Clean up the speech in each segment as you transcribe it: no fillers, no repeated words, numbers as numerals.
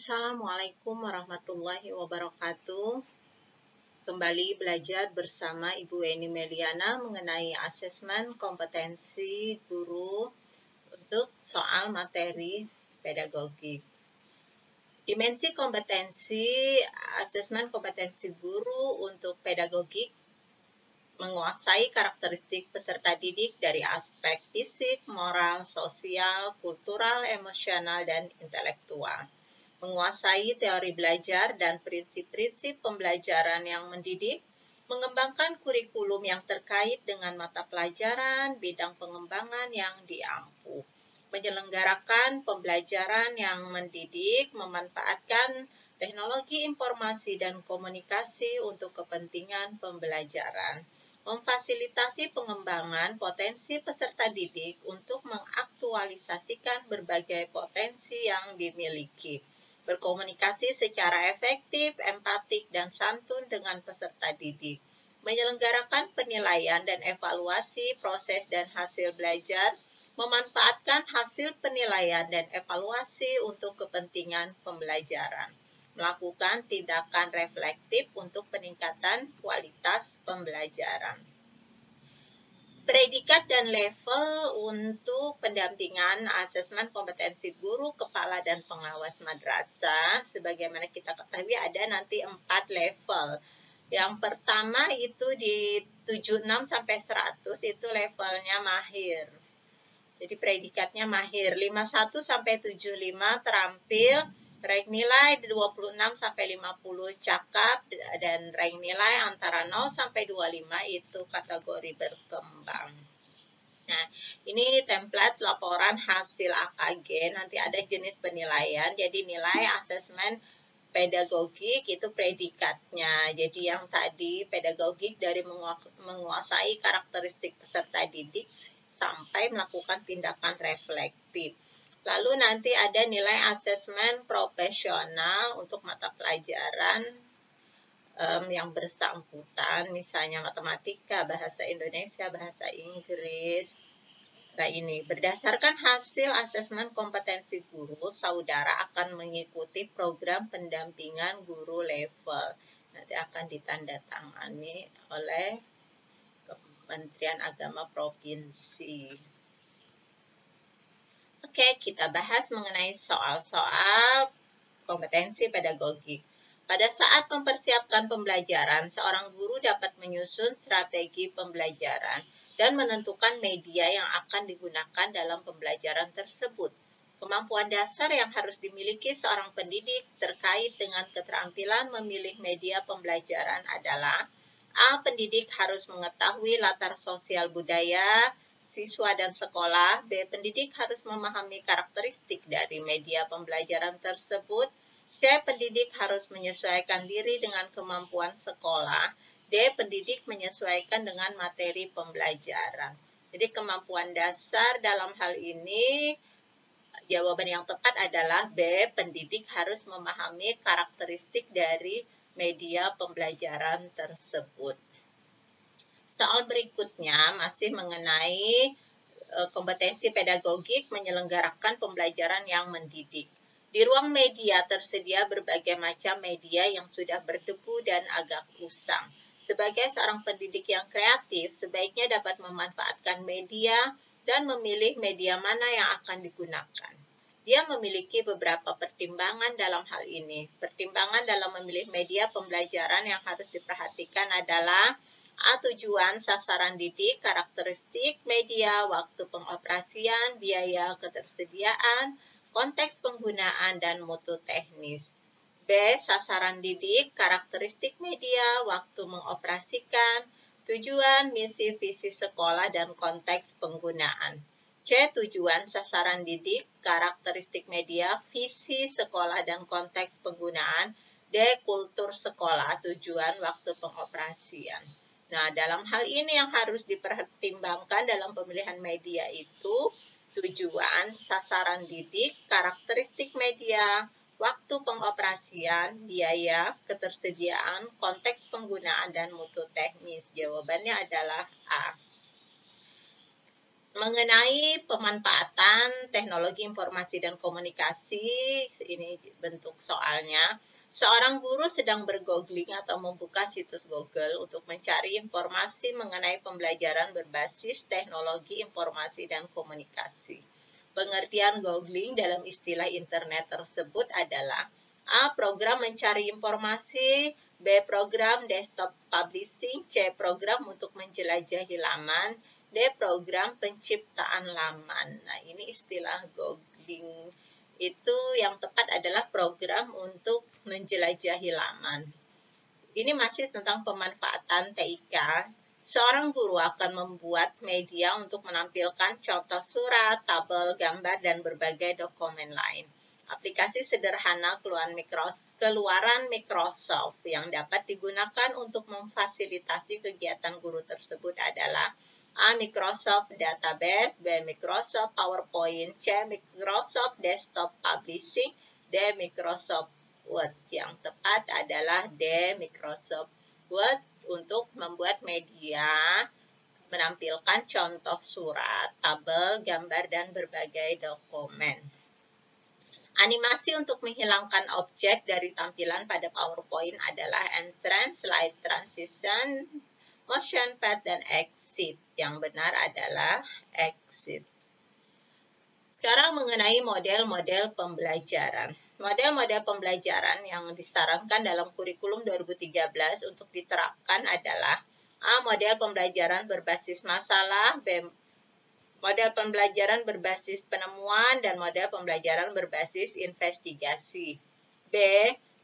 Assalamualaikum warahmatullahi wabarakatuh. Kembali belajar bersama Ibu Eni Meliana mengenai asesmen kompetensi guru untuk soal materi pedagogik. Dimensi kompetensi, asesmen kompetensi guru untuk pedagogik menguasai karakteristik peserta didik dari aspek fisik, moral, sosial, kultural, emosional, dan intelektual. Menguasai teori belajar dan prinsip-prinsip pembelajaran yang mendidik, mengembangkan kurikulum yang terkait dengan mata pelajaran, bidang pengembangan yang diampu, menyelenggarakan pembelajaran yang mendidik, memanfaatkan teknologi informasi dan komunikasi untuk kepentingan pembelajaran, memfasilitasi pengembangan potensi peserta didik untuk mengaktualisasikan berbagai potensi yang dimiliki, berkomunikasi secara efektif, empatik, dan santun dengan peserta didik, menyelenggarakan penilaian dan evaluasi proses dan hasil belajar, memanfaatkan hasil penilaian dan evaluasi untuk kepentingan pembelajaran, melakukan tindakan reflektif untuk peningkatan kualitas pembelajaran. Predikat dan level untuk pendampingan asesmen kompetensi guru, kepala, dan pengawas madrasah. Sebagaimana kita ketahui ada nanti 4 level. Yang pertama itu di 76 sampai 100 itu levelnya mahir. Jadi predikatnya mahir. 51 sampai 75 terampil, rank nilai 26 sampai 50 cakap, dan rank nilai antara 0 sampai 25 itu kategori berkembang. Nah, ini template laporan hasil AKG, nanti ada jenis penilaian, jadi nilai asesmen pedagogik itu predikatnya. Jadi yang tadi pedagogik dari menguasai karakteristik peserta didik sampai melakukan tindakan reflektif. Lalu nanti ada nilai asesmen profesional untuk mata pelajaran yang bersangkutan, misalnya matematika, bahasa Indonesia, bahasa Inggris. Nah ini, berdasarkan hasil asesmen kompetensi guru, saudara akan mengikuti program pendampingan guru level. Nanti akan ditandatangani oleh Kementerian Agama Provinsi. Oke, kita bahas mengenai soal-soal kompetensi pedagogik. Pada saat mempersiapkan pembelajaran, seorang guru dapat menyusun strategi pembelajaran dan menentukan media yang akan digunakan dalam pembelajaran tersebut. Kemampuan dasar yang harus dimiliki seorang pendidik terkait dengan keterampilan memilih media pembelajaran adalah: A. Pendidik harus mengetahui latar sosial budaya siswa dan sekolah. B. Pendidik harus memahami karakteristik dari media pembelajaran tersebut. C. Pendidik harus menyesuaikan diri dengan kemampuan sekolah. D. Pendidik menyesuaikan dengan materi pembelajaran. Jadi kemampuan dasar dalam hal ini, jawaban yang tepat adalah B. Pendidik harus memahami karakteristik dari media pembelajaran tersebut. Soal berikutnya masih mengenai kompetensi pedagogik menyelenggarakan pembelajaran yang mendidik. Di ruang media tersedia berbagai macam media yang sudah berdebu dan agak usang. Sebagai seorang pendidik yang kreatif, sebaiknya dapat memanfaatkan media dan memilih media mana yang akan digunakan. Dia memiliki beberapa pertimbangan dalam hal ini. Pertimbangan dalam memilih media pembelajaran yang harus diperhatikan adalah: A. Tujuan, sasaran didik, karakteristik media, waktu pengoperasian, biaya ketersediaan, konteks penggunaan, dan mutu teknis. B. Sasaran didik, karakteristik media, waktu mengoperasikan, tujuan, misi, visi sekolah, dan konteks penggunaan. C. Tujuan, sasaran didik, karakteristik media, visi sekolah, dan konteks penggunaan. D. Kultur sekolah, tujuan, waktu pengoperasian. Nah, dalam hal ini yang harus dipertimbangkan dalam pemilihan media itu tujuan, sasaran didik, karakteristik media, waktu pengoperasian, biaya, ketersediaan, konteks penggunaan, dan mutu teknis. Jawabannya adalah A. mengenai pemanfaatan teknologi informasi dan komunikasi, ini bentuk soalnya. Seorang guru sedang bergoogling atau membuka situs Google untuk mencari informasi mengenai pembelajaran berbasis teknologi informasi dan komunikasi. Pengertian googling dalam istilah internet tersebut adalah A. Program mencari informasi, B. Program desktop publishing, C. Program untuk menjelajahi laman, D. Program penciptaan laman. Nah, ini istilah googling itu yang tepat adalah program untuk menjelajahi laman. Ini masih tentang pemanfaatan TIK. Seorang guru akan membuat media untuk menampilkan contoh surat, tabel, gambar, dan berbagai dokumen lain. Aplikasi sederhana keluaran Microsoft yang dapat digunakan untuk memfasilitasi kegiatan guru tersebut adalah A. Microsoft Database, B. Microsoft PowerPoint, C. Microsoft Desktop Publishing, D. Microsoft Word. Yang tepat adalah D. Microsoft Word untuk membuat media menampilkan contoh surat, tabel, gambar, dan berbagai dokumen. Animasi untuk menghilangkan objek dari tampilan pada PowerPoint adalah entrance, slide transition, motion path, dan exit. Yang benar adalah exit. Sekarang mengenai model-model pembelajaran. Model-model pembelajaran yang disarankan dalam kurikulum 2013 untuk diterapkan adalah A. Model pembelajaran berbasis masalah, B. Model pembelajaran berbasis penemuan, dan model pembelajaran berbasis investigasi. B.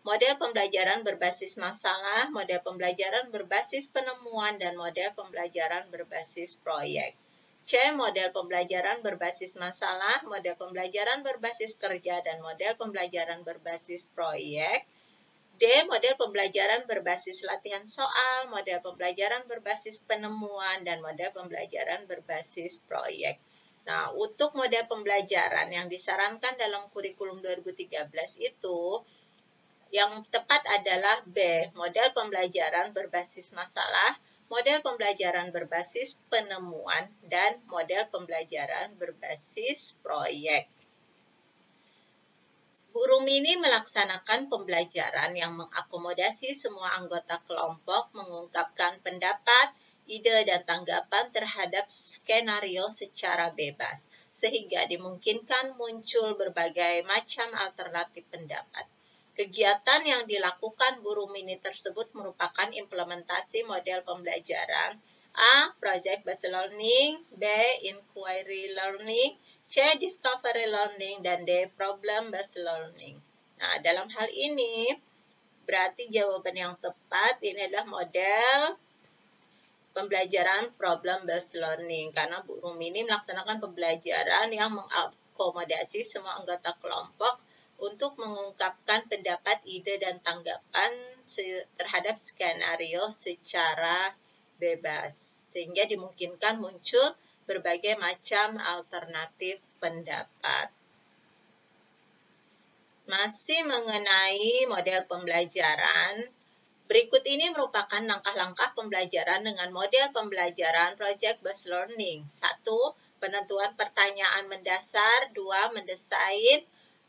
Model pembelajaran berbasis masalah, model pembelajaran berbasis penemuan, dan model pembelajaran berbasis proyek. C. Model pembelajaran berbasis masalah, model pembelajaran berbasis kerja, dan model pembelajaran berbasis proyek. D. Model pembelajaran berbasis latihan soal, model pembelajaran berbasis penemuan, dan model pembelajaran berbasis proyek. Nah, untuk model pembelajaran yang disarankan dalam kurikulum 2013 itu, yang tepat adalah B. Model pembelajaran berbasis masalah, model pembelajaran berbasis penemuan, dan model pembelajaran berbasis proyek. Guru Mini melaksanakan pembelajaran yang mengakomodasi semua anggota kelompok mengungkapkan pendapat, ide, dan tanggapan terhadap skenario secara bebas, sehingga dimungkinkan muncul berbagai macam alternatif pendapat. Kegiatan yang dilakukan guru mini tersebut merupakan implementasi model pembelajaran A. Project-based learning, B. Inquiry learning, C. Discovery learning, dan D. Problem-based learning. Nah, dalam hal ini, berarti jawaban yang tepat ini adalah model pembelajaran problem-based learning. Karena guru mini melaksanakan pembelajaran yang mengakomodasi semua anggota kelompok untuk mengungkapkan pendapat, ide, dan tanggapan terhadap skenario secara bebas. Sehingga dimungkinkan muncul berbagai macam alternatif pendapat. Masih mengenai model pembelajaran, berikut ini merupakan langkah-langkah pembelajaran dengan model pembelajaran project-based learning. 1. Penentuan pertanyaan mendasar. 2. Mendesain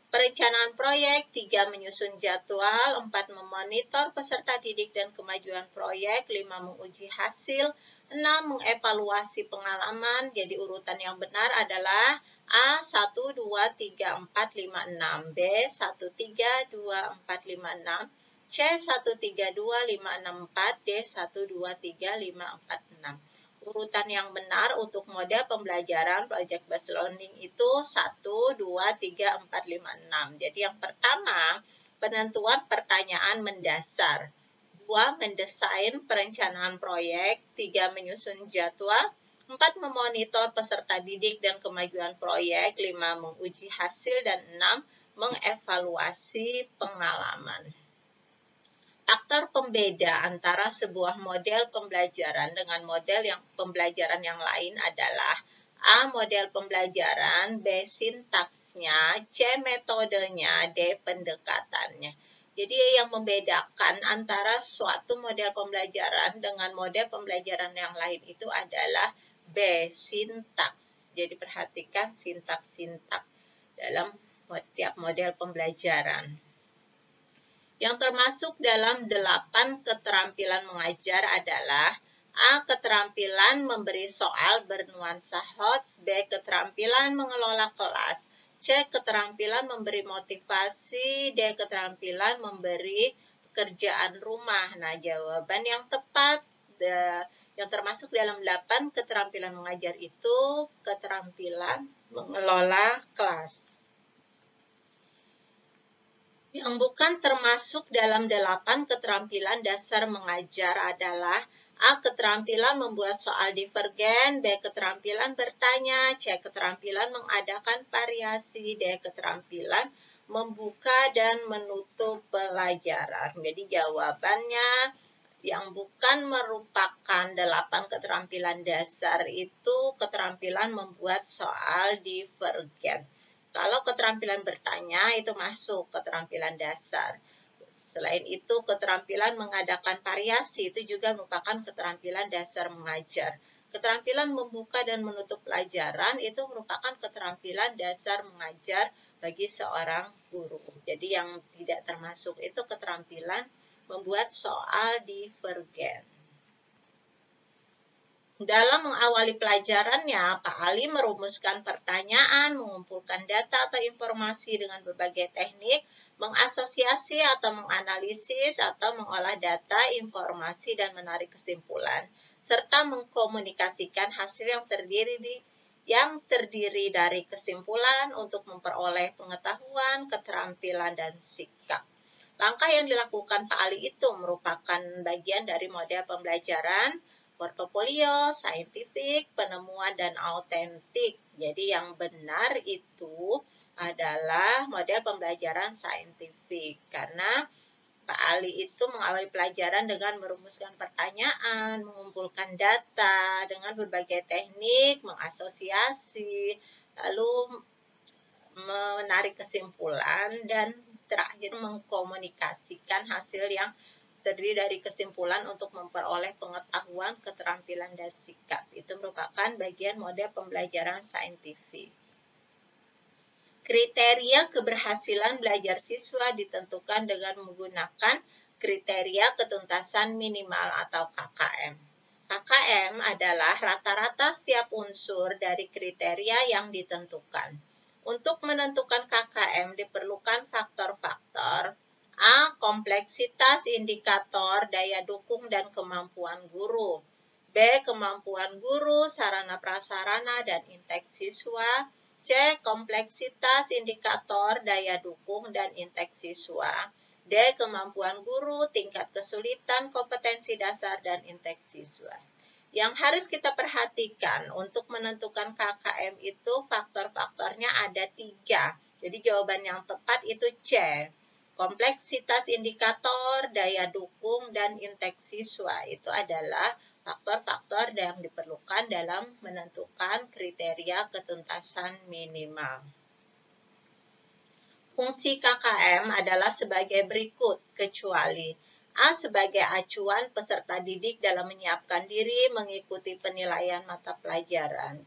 perencanaan proyek. 3. Menyusun jadwal. 4. Memonitor peserta didik dan kemajuan proyek. 5. Menguji hasil. 6. Mengevaluasi pengalaman. Jadi urutan yang benar adalah A. 1, 2, 3, 4, 5, 6. B. 1, 3, 2, 4, 5, 6. C. 1, 3, 2, 5, 6, 4. D. 1, 2, 3, 5, 4, 6. Urutan yang benar untuk model pembelajaran project-based learning itu 1, 2, 3, 4, 5, 6. Jadi yang pertama, penentuan pertanyaan mendasar. 2. Mendesain perencanaan proyek. 3. Menyusun jadwal. 4. Memonitor peserta didik dan kemajuan proyek. 5. Menguji hasil. Dan 6. Mengevaluasi pengalaman. Faktor pembeda antara sebuah model pembelajaran dengan model pembelajaran yang lain adalah A. Model pembelajaran, B. Sintaksnya, C. Metodenya, D. Pendekatannya. Jadi yang membedakan antara suatu model pembelajaran dengan model pembelajaran yang lain itu adalah B. Sintaks. Jadi perhatikan sintak-sintak dalam tiap model pembelajaran. Yang termasuk dalam 8 keterampilan mengajar adalah A. Keterampilan memberi soal bernuansa hot. B. Keterampilan mengelola kelas. C. Keterampilan memberi motivasi. D. Keterampilan memberi pekerjaan rumah. Nah, jawaban yang tepat yang termasuk dalam 8 keterampilan mengajar itu keterampilan mengelola kelas. Yang bukan termasuk dalam 8 keterampilan dasar mengajar adalah A. Keterampilan membuat soal divergen. B. Keterampilan bertanya. C. Keterampilan mengadakan variasi. D. Keterampilan membuka dan menutup pelajaran. Jadi jawabannya yang bukan merupakan 8 keterampilan dasar itu keterampilan membuat soal divergen. Kalau keterampilan bertanya itu masuk keterampilan dasar. Selain itu, keterampilan mengadakan variasi itu juga merupakan keterampilan dasar mengajar. Keterampilan membuka dan menutup pelajaran itu merupakan keterampilan dasar mengajar bagi seorang guru. Jadi yang tidak termasuk itu keterampilan membuat soal divergen. Dalam mengawali pelajarannya, Pak Ali merumuskan pertanyaan, mengumpulkan data atau informasi dengan berbagai teknik, mengasosiasi atau menganalisis atau mengolah data, informasi, dan menarik kesimpulan, serta mengkomunikasikan hasil yang terdiri dari kesimpulan untuk memperoleh pengetahuan, keterampilan, dan sikap. Langkah yang dilakukan Pak Ali itu merupakan bagian dari model pembelajaran, portofolio, saintifik, penemuan, dan autentik. Jadi yang benar itu adalah model pembelajaran saintifik. Karena Pak Ali itu mengawali pelajaran dengan merumuskan pertanyaan, mengumpulkan data dengan berbagai teknik, mengasosiasi, lalu menarik kesimpulan, dan terakhir mengkomunikasikan hasil yang terdiri dari kesimpulan untuk memperoleh pengetahuan, keterampilan, dan sikap. Itu merupakan bagian model pembelajaran saintifik. Kriteria keberhasilan belajar siswa ditentukan dengan menggunakan kriteria ketuntasan minimal atau KKM. KKM adalah rata-rata setiap unsur dari kriteria yang ditentukan. Untuk menentukan KKM diperlukan faktor-faktor A. Kompleksitas indikator, daya dukung, dan kemampuan guru. B. Kemampuan guru, sarana prasarana, dan inteks siswa. C. Kompleksitas indikator, daya dukung, dan inteks siswa. D. Kemampuan guru, tingkat kesulitan, kompetensi dasar, dan inteks siswa. Yang harus kita perhatikan untuk menentukan KKM itu faktor-faktornya ada 3. Jadi jawaban yang tepat itu C. Kompleksitas indikator, daya dukung, dan inteks siswa itu adalah faktor-faktor yang diperlukan dalam menentukan kriteria ketuntasan minimal. Fungsi KKM adalah sebagai berikut, kecuali A. Sebagai acuan peserta didik dalam menyiapkan diri mengikuti penilaian mata pelajaran.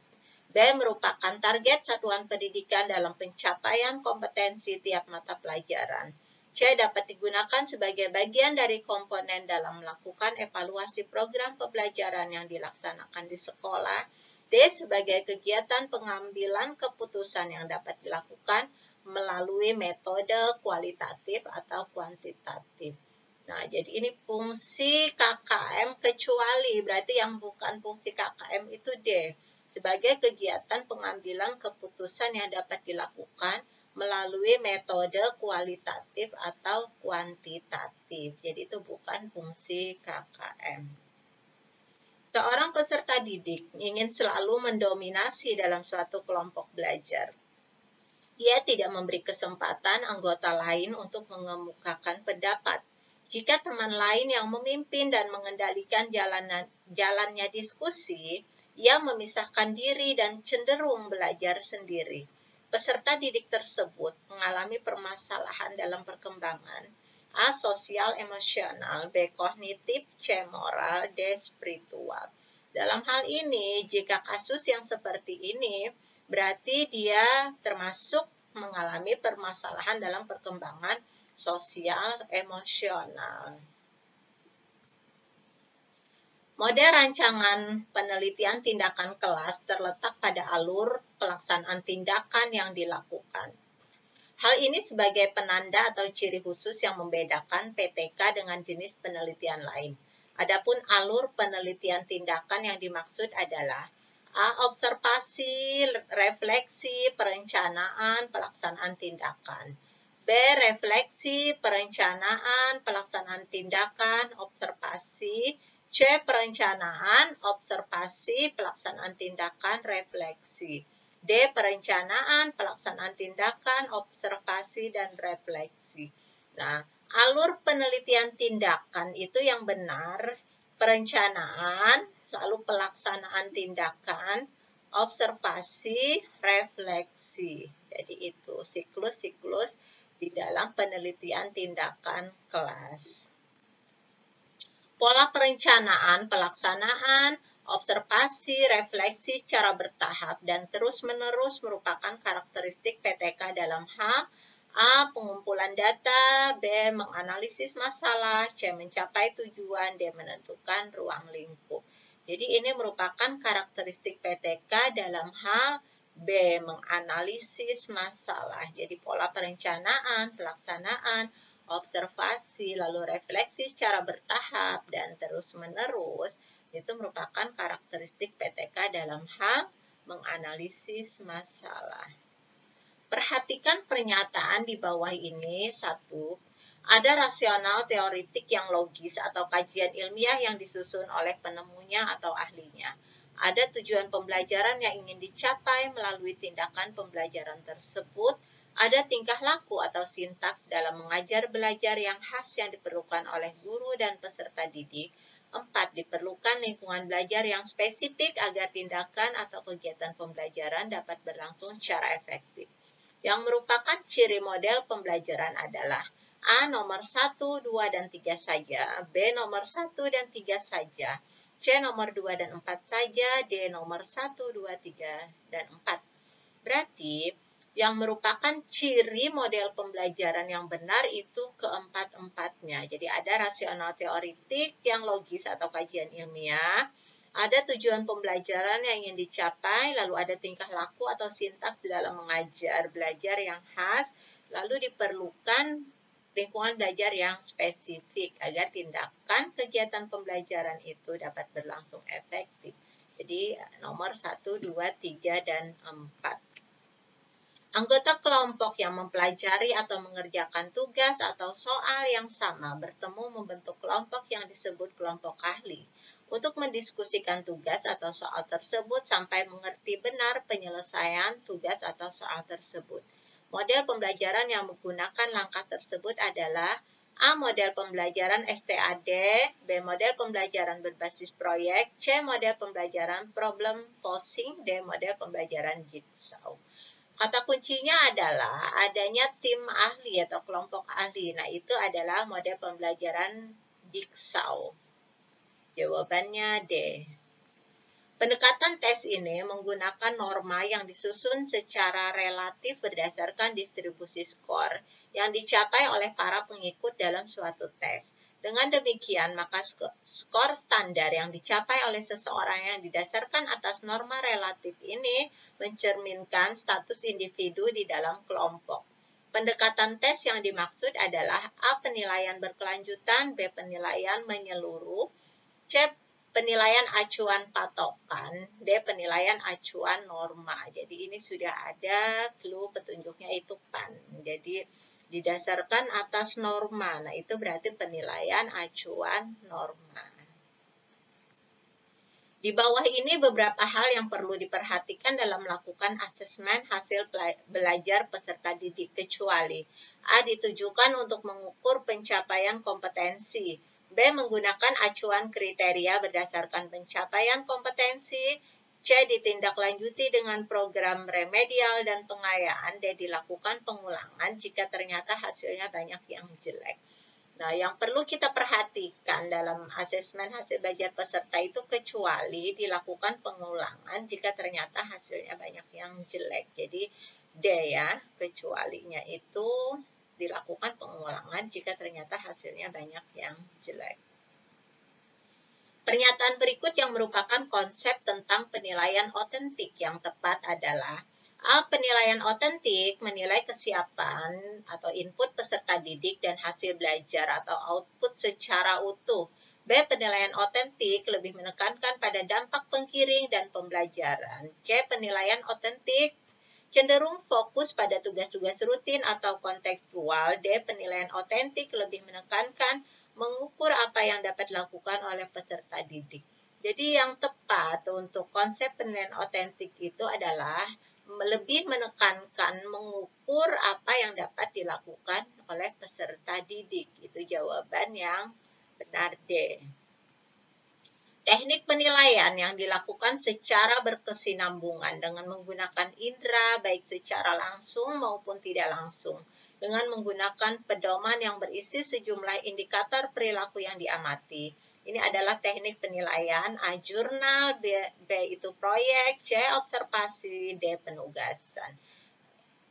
B. Merupakan target satuan pendidikan dalam pencapaian kompetensi tiap mata pelajaran. C. Dapat digunakan sebagai bagian dari komponen dalam melakukan evaluasi program pembelajaran yang dilaksanakan di sekolah. D. Sebagai kegiatan pengambilan keputusan yang dapat dilakukan melalui metode kualitatif atau kuantitatif. Nah, jadi ini fungsi KKM kecuali, berarti yang bukan fungsi KKM itu D. Sebagai kegiatan pengambilan keputusan yang dapat dilakukan melalui metode kualitatif atau kuantitatif. Jadi itu bukan fungsi KKM. Seorang peserta didik ingin selalu mendominasi dalam suatu kelompok belajar. Ia tidak memberi kesempatan anggota lain untuk mengemukakan pendapat. Jika teman lain yang memimpin dan mengendalikan jalannya diskusi, ia memisahkan diri dan cenderung belajar sendiri. Peserta didik tersebut mengalami permasalahan dalam perkembangan. A. Sosial emosional, B. Kognitif, C. Moral, D. Spiritual. Dalam hal ini, jika kasus yang seperti ini, berarti dia termasuk mengalami permasalahan dalam perkembangan sosial emosional. Model rancangan penelitian tindakan kelas terletak pada alur pelaksanaan tindakan yang dilakukan. Hal ini sebagai penanda atau ciri khusus yang membedakan PTK dengan jenis penelitian lain. Adapun alur penelitian tindakan yang dimaksud adalah A. Observasi, refleksi, perencanaan, pelaksanaan tindakan. B. Refleksi, perencanaan, pelaksanaan tindakan, observasi. C. Perencanaan, observasi, pelaksanaan tindakan, refleksi. D. Perencanaan, pelaksanaan tindakan, observasi, dan refleksi. Nah, alur penelitian tindakan itu yang benar, perencanaan, lalu pelaksanaan tindakan, observasi, refleksi. Jadi itu siklus-siklus di dalam penelitian tindakan kelas. Pola perencanaan, pelaksanaan, observasi, refleksi secara bertahap dan terus-menerus merupakan karakteristik PTK dalam hal A. Pengumpulan data, B. Menganalisis masalah, C. Mencapai tujuan, D. Menentukan ruang lingkup. Jadi ini merupakan karakteristik PTK dalam hal B. Menganalisis masalah. Jadi pola perencanaan, pelaksanaan, observasi, lalu refleksi secara bertahap dan terus-menerus itu merupakan karakteristik PTK dalam hal menganalisis masalah. Perhatikan pernyataan di bawah ini. 1. Ada rasional teoritik yang logis atau kajian ilmiah yang disusun oleh penemunya atau ahlinya. Ada tujuan pembelajaran yang ingin dicapai melalui tindakan pembelajaran tersebut. Ada tingkah laku atau sintaks dalam mengajar belajar yang khas yang diperlukan oleh guru dan peserta didik. 4. Diperlukan lingkungan belajar yang spesifik agar tindakan atau kegiatan pembelajaran dapat berlangsung secara efektif. Yang merupakan ciri model pembelajaran adalah A. Nomor 1, 2, dan 3 saja, B. Nomor 1 dan 3 saja, C. Nomor 2 dan 4 saja, D. Nomor 1, 2, 3, dan 4. Berarti yang merupakan ciri model pembelajaran yang benar itu keempat-empatnya. Jadi ada rasional teoritik yang logis atau kajian ilmiah, ada tujuan pembelajaran yang ingin dicapai, lalu ada tingkah laku atau sintaks dalam mengajar belajar yang khas, lalu diperlukan lingkungan belajar yang spesifik agar tindakan kegiatan pembelajaran itu dapat berlangsung efektif. Jadi nomor 1, 2, 3, dan 4. Anggota kelompok yang mempelajari atau mengerjakan tugas atau soal yang sama bertemu membentuk kelompok yang disebut kelompok ahli untuk mendiskusikan tugas atau soal tersebut sampai mengerti benar penyelesaian tugas atau soal tersebut. Model pembelajaran yang menggunakan langkah tersebut adalah A. Model pembelajaran STAD, B. Model pembelajaran berbasis proyek, C. Model pembelajaran problem posing, D. Model pembelajaran jigsaw. Kata kuncinya adalah adanya tim ahli atau kelompok ahli. Nah, itu adalah model pembelajaran jigsaw. Jawabannya D. Pendekatan tes ini menggunakan norma yang disusun secara relatif berdasarkan distribusi skor yang dicapai oleh para pengikut dalam suatu tes. Dengan demikian, maka skor standar yang dicapai oleh seseorang yang didasarkan atas norma relatif ini mencerminkan status individu di dalam kelompok. Pendekatan tes yang dimaksud adalah A. Penilaian berkelanjutan, B. Penilaian menyeluruh, C. Penilaian acuan patokan, D. Penilaian acuan norma. Jadi ini sudah ada clue petunjuknya itu PAN. Jadi didasarkan atas norma. Nah, itu berarti penilaian acuan norma. Di bawah ini beberapa hal yang perlu diperhatikan dalam melakukan asesmen hasil belajar peserta didik, kecuali A. Ditujukan untuk mengukur pencapaian kompetensi, B. Menggunakan acuan kriteria berdasarkan pencapaian kompetensi, C. Ditindaklanjuti dengan program remedial dan pengayaan, D. Dilakukan pengulangan jika ternyata hasilnya banyak yang jelek. Nah, yang perlu kita perhatikan dalam asesmen hasil belajar peserta itu kecuali dilakukan pengulangan jika ternyata hasilnya banyak yang jelek. Jadi D ya, kecualinya itu dilakukan pengulangan jika ternyata hasilnya banyak yang jelek. Pernyataan berikut yang merupakan konsep tentang penilaian otentik yang tepat adalah A. Penilaian otentik menilai kesiapan atau input peserta didik dan hasil belajar atau output secara utuh. B. Penilaian otentik lebih menekankan pada dampak pengkiring dan pembelajaran. C. Penilaian otentik cenderung fokus pada tugas-tugas rutin atau kontekstual. D. Penilaian otentik lebih menekankan mengukur apa yang dapat dilakukan oleh peserta didik. Jadi yang tepat untuk konsep penilaian otentik itu adalah lebih menekankan mengukur apa yang dapat dilakukan oleh peserta didik. Itu jawaban yang benar D. Teknik penilaian yang dilakukan secara berkesinambungan dengan menggunakan indera baik secara langsung maupun tidak langsung. Dengan menggunakan pedoman yang berisi sejumlah indikator perilaku yang diamati. Ini adalah teknik penilaian A. Jurnal, B itu proyek, C. Observasi, D. Penugasan.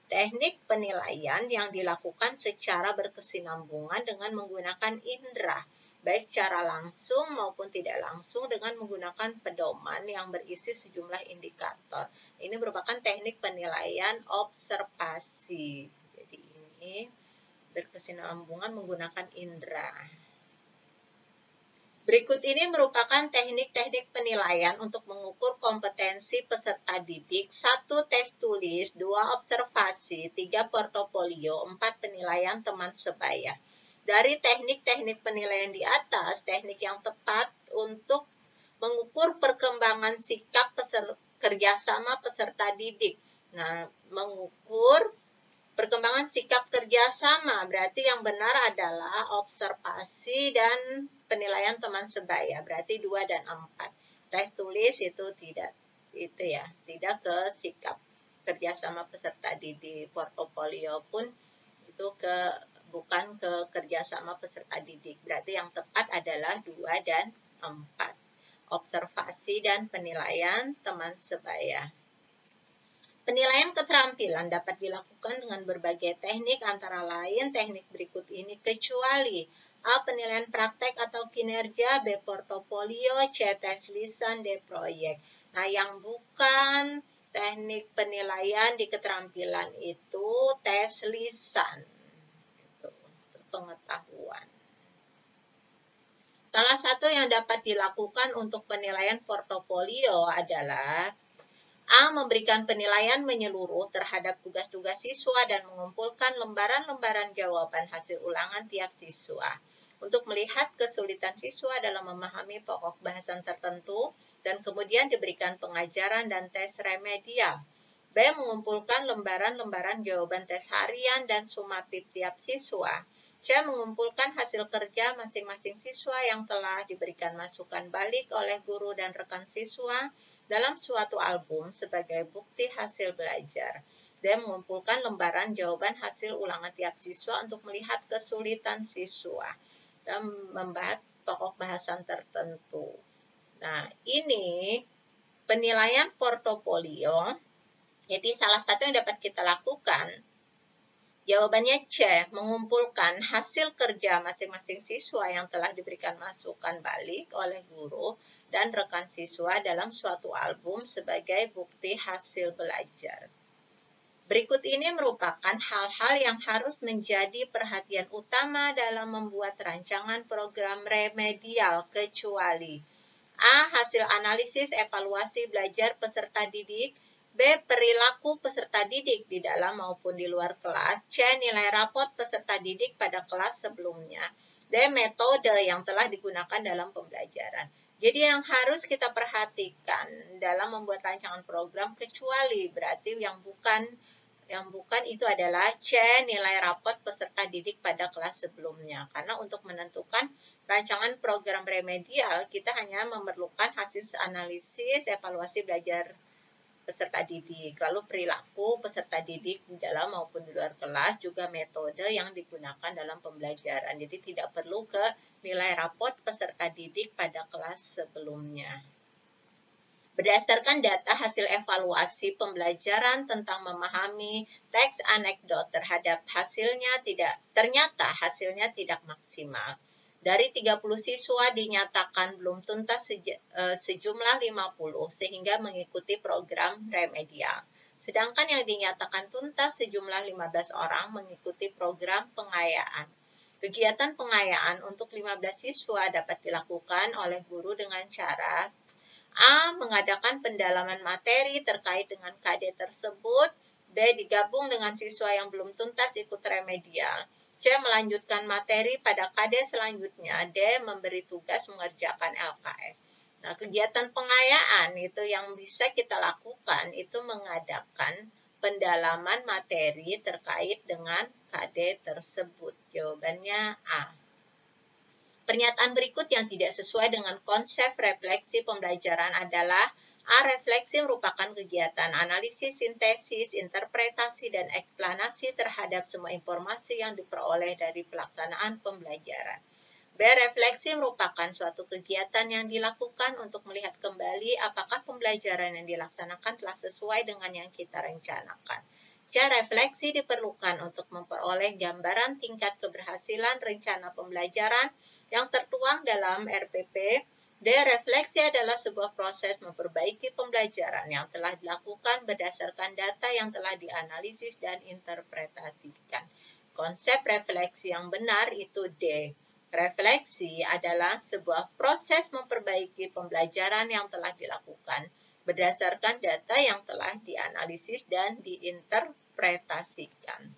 Teknik penilaian yang dilakukan secara berkesinambungan dengan menggunakan indera, baik secara langsung maupun tidak langsung dengan menggunakan pedoman yang berisi sejumlah indikator. Ini merupakan teknik penilaian observasi. Jadi ini berkesinambungan menggunakan indera. Berikut ini merupakan teknik-teknik penilaian untuk mengukur kompetensi peserta didik. 1. Tes tulis, 2. Observasi, 3. Portofolio, 4. Penilaian teman sebaya. Dari teknik-teknik penilaian di atas, teknik yang tepat untuk mengukur perkembangan sikap kerjasama peserta didik. Nah, mengukur perkembangan sikap kerjasama berarti yang benar adalah observasi dan penilaian teman sebaya, berarti 2 dan 4. Tes tulis itu tidak ke sikap kerjasama peserta didik. Portofolio pun itu bukan ke kerjasama peserta didik. Berarti yang tepat adalah 2 dan 4. Observasi dan penilaian teman sebaya. Penilaian keterampilan dapat dilakukan dengan berbagai teknik, antara lain teknik berikut ini, kecuali A. Penilaian praktek atau kinerja, B. Portofolio, C. Tes lisan, D. Proyek. Nah, yang bukan teknik penilaian di keterampilan itu tes lisan. Itu pengetahuan. Salah satu yang dapat dilakukan untuk penilaian portofolio adalah A. Memberikan penilaian menyeluruh terhadap tugas-tugas siswa dan mengumpulkan lembaran-lembaran jawaban hasil ulangan tiap siswa untuk melihat kesulitan siswa dalam memahami pokok bahasan tertentu dan kemudian diberikan pengajaran dan tes remedial. B. Mengumpulkan lembaran-lembaran jawaban tes harian dan sumatif tiap siswa. C. Mengumpulkan hasil kerja masing-masing siswa yang telah diberikan masukan balik oleh guru dan rekan siswa dalam suatu album sebagai bukti hasil belajar. Dan mengumpulkan lembaran jawaban hasil ulangan tiap siswa untuk melihat kesulitan siswa dan membahas pokok bahasan tertentu. Nah, ini penilaian portofolio. Jadi salah satu yang dapat kita lakukan, jawabannya C. Mengumpulkan hasil kerja masing-masing siswa yang telah diberikan masukan balik oleh guru dan rekan siswa dalam suatu album sebagai bukti hasil belajar. Berikut ini merupakan hal-hal yang harus menjadi perhatian utama dalam membuat rancangan program remedial, kecuali A. Hasil analisis evaluasi belajar peserta didik, B. Perilaku peserta didik di dalam maupun di luar kelas, C. Nilai rapot peserta didik pada kelas sebelumnya, D. Metode yang telah digunakan dalam pembelajaran. Jadi yang harus kita perhatikan dalam membuat rancangan program, kecuali berarti yang bukan itu adalah C. Nilai rapot peserta didik pada kelas sebelumnya. Karena untuk menentukan rancangan program remedial, kita hanya memerlukan hasil analisis evaluasi belajar peserta didik. Lalu perilaku peserta didik di dalam maupun di luar kelas, juga metode yang digunakan dalam pembelajaran. Jadi tidak perlu ke nilai raport peserta didik pada kelas sebelumnya. Berdasarkan data hasil evaluasi pembelajaran tentang memahami teks anekdot terhadap ternyata hasilnya tidak maksimal. Dari 30 siswa dinyatakan belum tuntas sejumlah 50 sehingga mengikuti program remedial. Sedangkan yang dinyatakan tuntas sejumlah 15 orang mengikuti program pengayaan. Kegiatan pengayaan untuk 15 siswa dapat dilakukan oleh guru dengan cara A. Mengadakan pendalaman materi terkait dengan KD tersebut. B. Digabung dengan siswa yang belum tuntas ikut remedial. C. Melanjutkan materi pada KD selanjutnya. D. Memberi tugas mengerjakan LKS. Nah, kegiatan pengayaan itu yang bisa kita lakukan itu mengadakan pendalaman materi terkait dengan KD tersebut. Jawabannya A. Pernyataan berikut yang tidak sesuai dengan konsep refleksi pembelajaran adalah A. Refleksi merupakan kegiatan analisis, sintesis, interpretasi, dan eksplanasi terhadap semua informasi yang diperoleh dari pelaksanaan pembelajaran. B. Refleksi merupakan suatu kegiatan yang dilakukan untuk melihat kembali apakah pembelajaran yang dilaksanakan telah sesuai dengan yang kita rencanakan. C. Refleksi diperlukan untuk memperoleh gambaran tingkat keberhasilan rencana pembelajaran yang tertuang dalam RPP. D. Refleksi adalah sebuah proses memperbaiki pembelajaran yang telah dilakukan berdasarkan data yang telah dianalisis dan interpretasikan. Konsep refleksi yang benar itu D. Refleksi adalah sebuah proses memperbaiki pembelajaran yang telah dilakukan berdasarkan data yang telah dianalisis dan diinterpretasikan.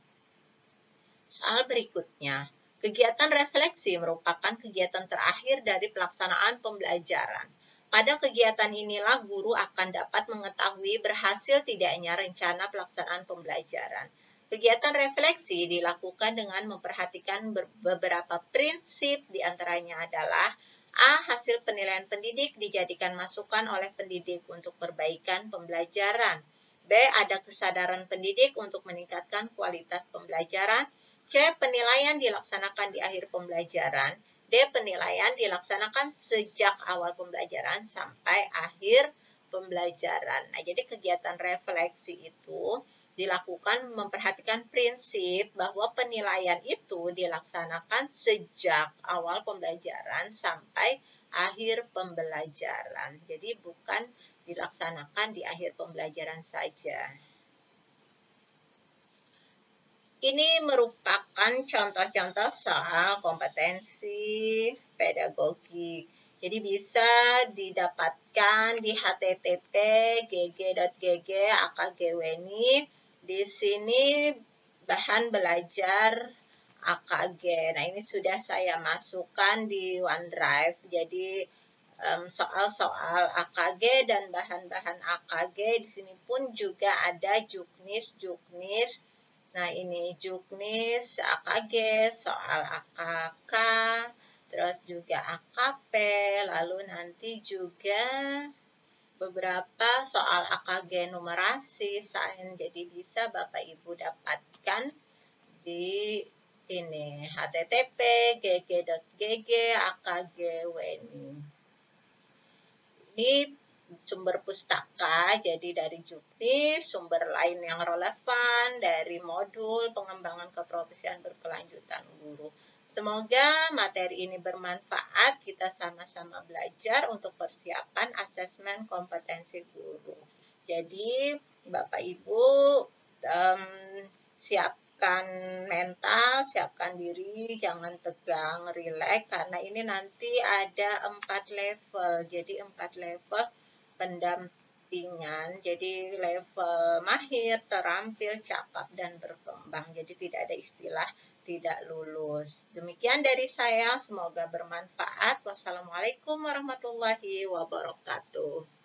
Soal berikutnya. Kegiatan refleksi merupakan kegiatan terakhir dari pelaksanaan pembelajaran. Pada kegiatan inilah guru akan dapat mengetahui berhasil tidaknya rencana pelaksanaan pembelajaran. Kegiatan refleksi dilakukan dengan memperhatikan beberapa prinsip, diantaranya adalah A. Hasil penilaian pendidik dijadikan masukan oleh pendidik untuk perbaikan pembelajaran. B. Ada kesadaran pendidik untuk meningkatkan kualitas pembelajaran. C. Penilaian dilaksanakan di akhir pembelajaran. D. Penilaian dilaksanakan sejak awal pembelajaran sampai akhir pembelajaran. Nah, jadi kegiatan refleksi itu dilakukan memperhatikan prinsip bahwa penilaian itu dilaksanakan sejak awal pembelajaran sampai akhir pembelajaran. Jadi bukan dilaksanakan di akhir pembelajaran saja. Ini merupakan contoh-contoh soal kompetensi pedagogik. Jadi bisa didapatkan di http gg.gg.akgweni. Di sini bahan belajar AKG. Nah, ini sudah saya masukkan di OneDrive. Jadi soal-soal AKG dan bahan-bahan AKG di sini pun juga ada juknis. Nah, ini juknis, AKG, soal AKK, terus juga AKP, lalu nanti juga beberapa soal AKG numerasi, sains. Jadi bisa Bapak Ibu dapatkan di ini http gg.gg.akgweni. Ini sumber pustaka, jadi dari juknis, sumber lain yang relevan, dari modul pengembangan keprofesian berkelanjutan guru. Semoga materi ini bermanfaat, kita sama-sama belajar untuk persiapan asesmen kompetensi guru. Jadi Bapak Ibu siapkan mental, siapkan diri, jangan tegang, rileks, karena ini nanti ada 4 level, jadi 4 level pendampingan, jadi level mahir, terampil, cakap, dan berkembang. Jadi tidak ada istilah tidak lulus. Demikian dari saya, semoga bermanfaat. Wassalamualaikum warahmatullahi wabarakatuh.